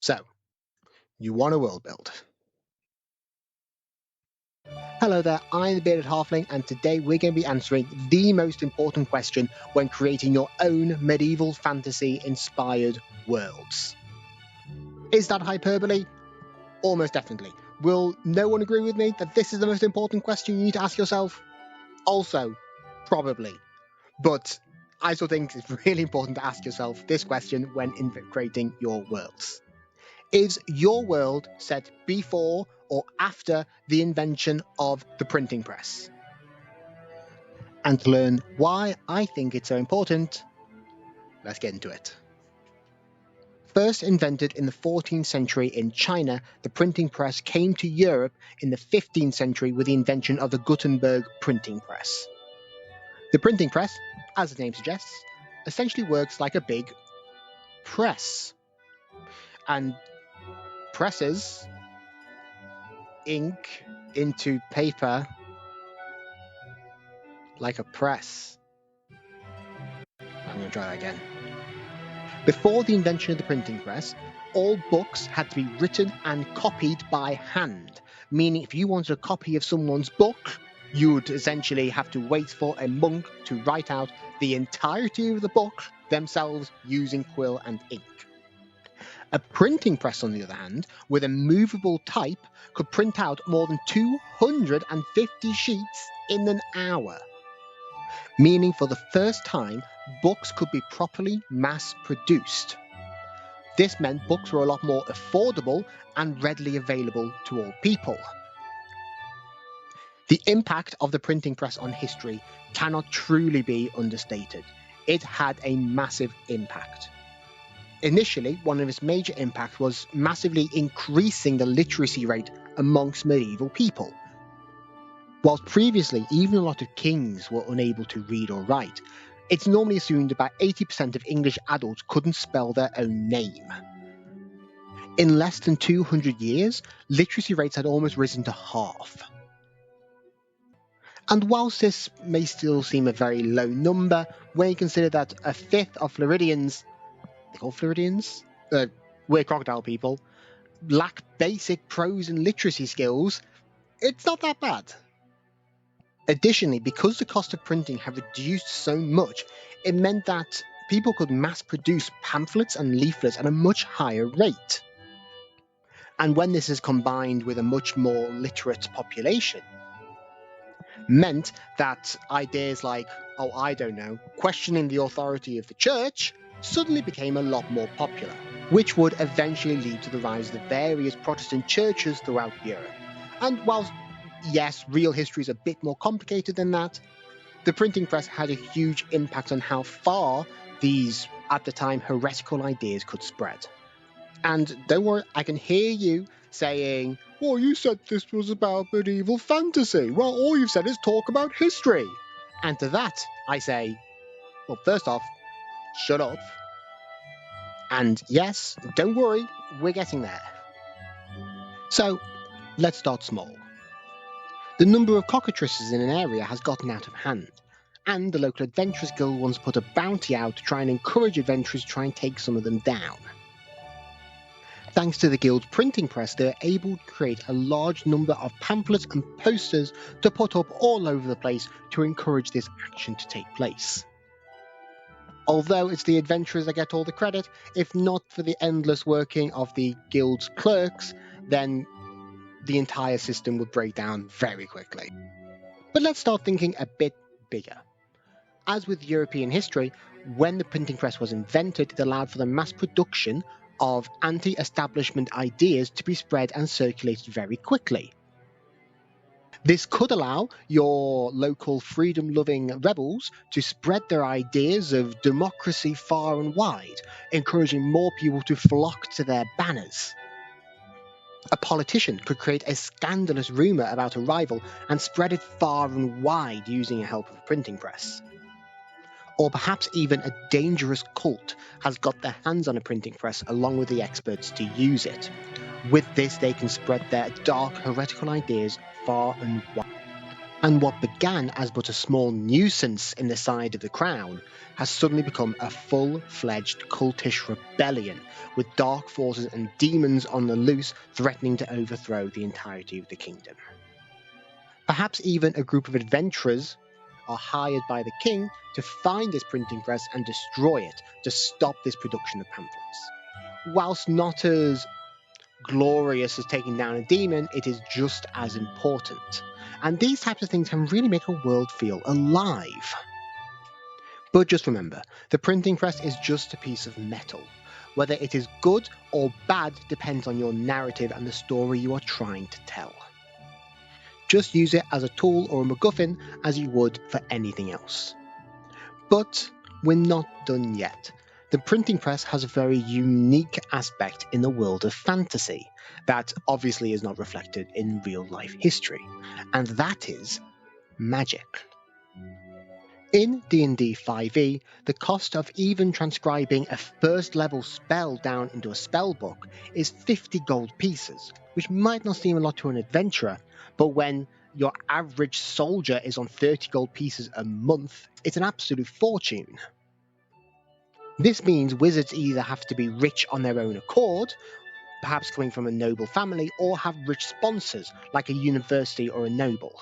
So, you want to world build. Hello there, I'm the Bearded Halfling, and today we're going to be answering the most important question when creating your own medieval fantasy-inspired worlds. Is that hyperbole? Almost definitely. Will no one agree with me that this is the most important question you need to ask yourself? Also, probably. But I still think it's really important to ask yourself this question when creating your worlds. Is your world set before or after the invention of the printing press? And to learn why I think it's so important, let's get into it. First invented in the 14th century in China, the printing press came to Europe in the 15th century with the invention of the Gutenberg printing press. The printing press, as the name suggests, essentially works like a big press. And presses ink into paper like a press. I'm going to try that again. Before the invention of the printing press, all books had to be written and copied by hand, meaning if you wanted a copy of someone's book, you would essentially have to wait for a monk to write out the entirety of the book themselves using quill and ink. A printing press, on the other hand, with a movable type, could print out more than 250 sheets in an hour, meaning for the first time, books could be properly mass-produced. This meant books were a lot more affordable and readily available to all people. The impact of the printing press on history cannot truly be understated. It had a massive impact. Initially, one of its major impacts was massively increasing the literacy rate amongst medieval people. Whilst previously even a lot of kings were unable to read or write, it's normally assumed about 80% of English adults couldn't spell their own name. In less than 200 years, literacy rates had almost risen to half. And whilst this may still seem a very low number, when you consider that a fifth of Floridians, they call Floridians? We're crocodile people, lack basic prose and literacy skills, it's not that bad. Additionally, because the cost of printing had reduced so much, it meant that people could mass produce pamphlets and leaflets at a much higher rate. And when this is combined with a much more literate population, meant that ideas like, questioning the authority of the church suddenly became a lot more popular, which would eventually lead to the rise of the various Protestant churches throughout Europe. And whilst, yes, real history is a bit more complicated than that, the printing press had a huge impact on how far these, at the time, heretical ideas could spread. And don't worry, I can hear you saying, well, you said this was about medieval fantasy. Well, all you've said is talk about history. And to that, I say, well, first off, shut up. And yes, don't worry, we're getting there. So, let's start small. The number of cockatrices in an area has gotten out of hand, and the local adventurers guild once put a bounty out to try and encourage adventurers to try and take some of them down. Thanks to the guild's printing press, they are able to create a large number of pamphlets and posters to put up all over the place to encourage this action to take place. Although it's the adventurers that get all the credit, if not for the endless working of the guild's clerks, then the entire system would break down very quickly. But let's start thinking a bit bigger. As with European history, when the printing press was invented, it allowed for the mass production of anti-establishment ideas to be spread and circulated very quickly. This could allow your local freedom-loving rebels to spread their ideas of democracy far and wide, encouraging more people to flock to their banners. A politician could create a scandalous rumour about a rival and spread it far and wide using the help of a printing press. Or perhaps even a dangerous cult has got their hands on a printing press along with the experts to use it. With this, they can spread their dark, heretical ideas far and wide. And what began as but a small nuisance in the side of the crown has suddenly become a full-fledged cultish rebellion, with dark forces and demons on the loose threatening to overthrow the entirety of the kingdom. Perhaps even a group of adventurers are hired by the king to find this printing press and destroy it to stop this production of pamphlets. Whilst not as glorious as taking down a demon, it is just as important. And these types of things can really make a world feel alive. But just remember, the printing press is just a piece of metal. Whether it is good or bad depends on your narrative and the story you are trying to tell. Just use it as a tool or a MacGuffin as you would for anything else. But we're not done yet. The printing press has a very unique aspect in the world of fantasy that obviously is not reflected in real life history, and that is magic. In D&D 5e, the cost of even transcribing a first level spell down into a spell book is 50 gold pieces, which might not seem a lot to an adventurer, but when your average soldier is on 30 gold pieces a month, it's an absolute fortune. This means wizards either have to be rich on their own accord, perhaps coming from a noble family, or have rich sponsors like a university or a noble,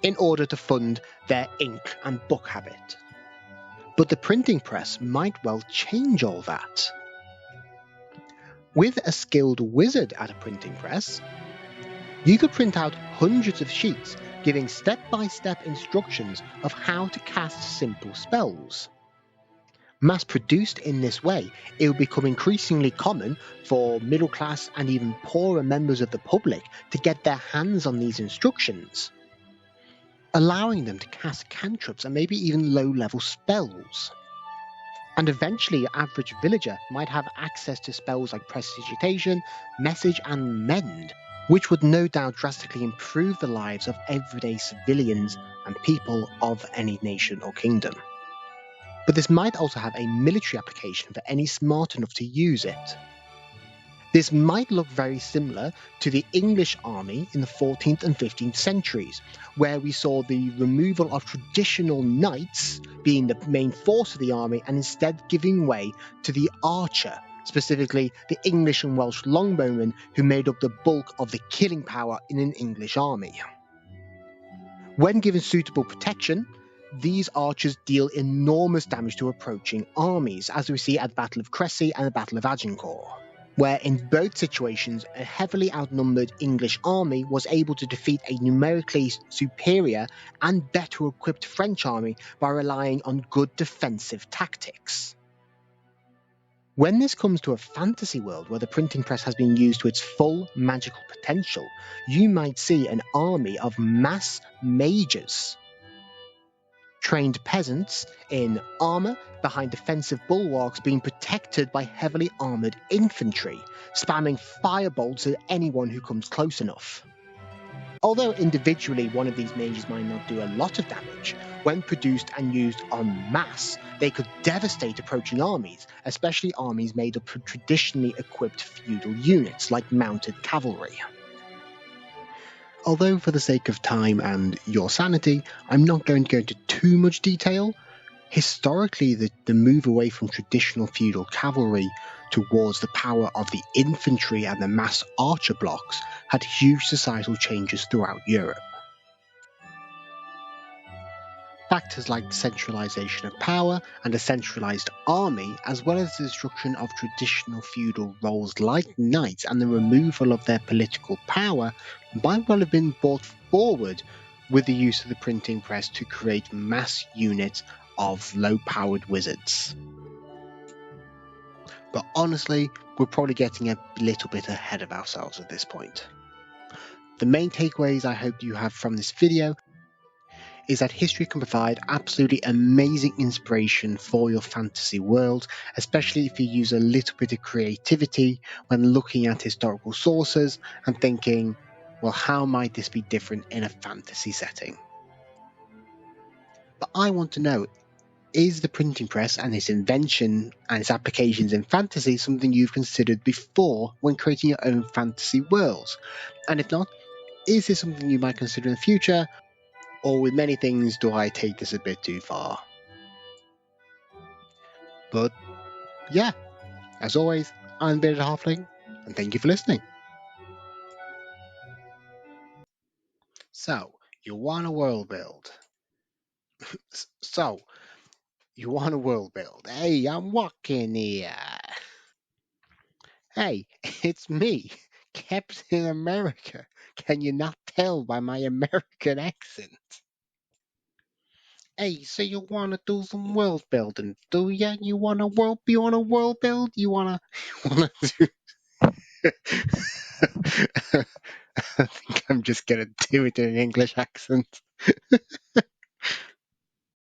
in order to fund their ink and book habit. But the printing press might well change all that. With a skilled wizard at a printing press, you could print out hundreds of sheets giving step-by-step instructions of how to cast simple spells. Mass-produced in this way, it will become increasingly common for middle-class and even poorer members of the public to get their hands on these instructions, allowing them to cast cantrips and maybe even low-level spells. And eventually your average villager might have access to spells like Prestidigitation, Message and Mend, which would no doubt drastically improve the lives of everyday civilians and people of any nation or kingdom. But this might also have a military application for any smart enough to use it. This might look very similar to the English army in the 14th and 15th centuries, where we saw the removal of traditional knights being the main force of the army and instead giving way to the archer, specifically the English and Welsh longbowmen who made up the bulk of the killing power in an English army. When given suitable protection, these archers deal enormous damage to approaching armies, as we see at the Battle of Crécy and the Battle of Agincourt, where in both situations a heavily outnumbered English army was able to defeat a numerically superior and better equipped French army by relying on good defensive tactics. When this comes to a fantasy world where the printing press has been used to its full magical potential, you might see an army of mass mages, trained peasants in armour behind defensive bulwarks being protected by heavily armoured infantry, spamming firebolts at anyone who comes close enough. Although individually one of these mages might not do a lot of damage, when produced and used en masse, they could devastate approaching armies, especially armies made up of traditionally equipped feudal units like mounted cavalry. Although for the sake of time and your sanity, I'm not going to go into too much detail, historically the move away from traditional feudal cavalry towards the power of the infantry and the mass archer blocks had huge societal changes throughout Europe. Factors like centralisation of power and a centralised army, as well as the destruction of traditional feudal roles like knights and the removal of their political power, might well have been brought forward with the use of the printing press to create mass units of low-powered wizards. But honestly, we're probably getting a little bit ahead of ourselves at this point. The main takeaways I hope you have from this video is that history can provide absolutely amazing inspiration for your fantasy world, especially if you use a little bit of creativity when looking at historical sources and thinking, well, how might this be different in a fantasy setting? But I want to know, is the printing press and its invention and its applications in fantasy something you've considered before when creating your own fantasy worlds? And if not, is this something you might consider in the future? or with many things do I take this a bit too far? But yeah, as always, I'm Bearded Halfling, and thank you for listening. So, you want a world build? So, you want a world build? Hey, I'm walking here. Hey, it's me, Captain America. Can you not tell by my American accent? Hey, so you wanna do some world building, do ya? You wanna world build? You wanna wanna do I think I'm just gonna do it in an English accent.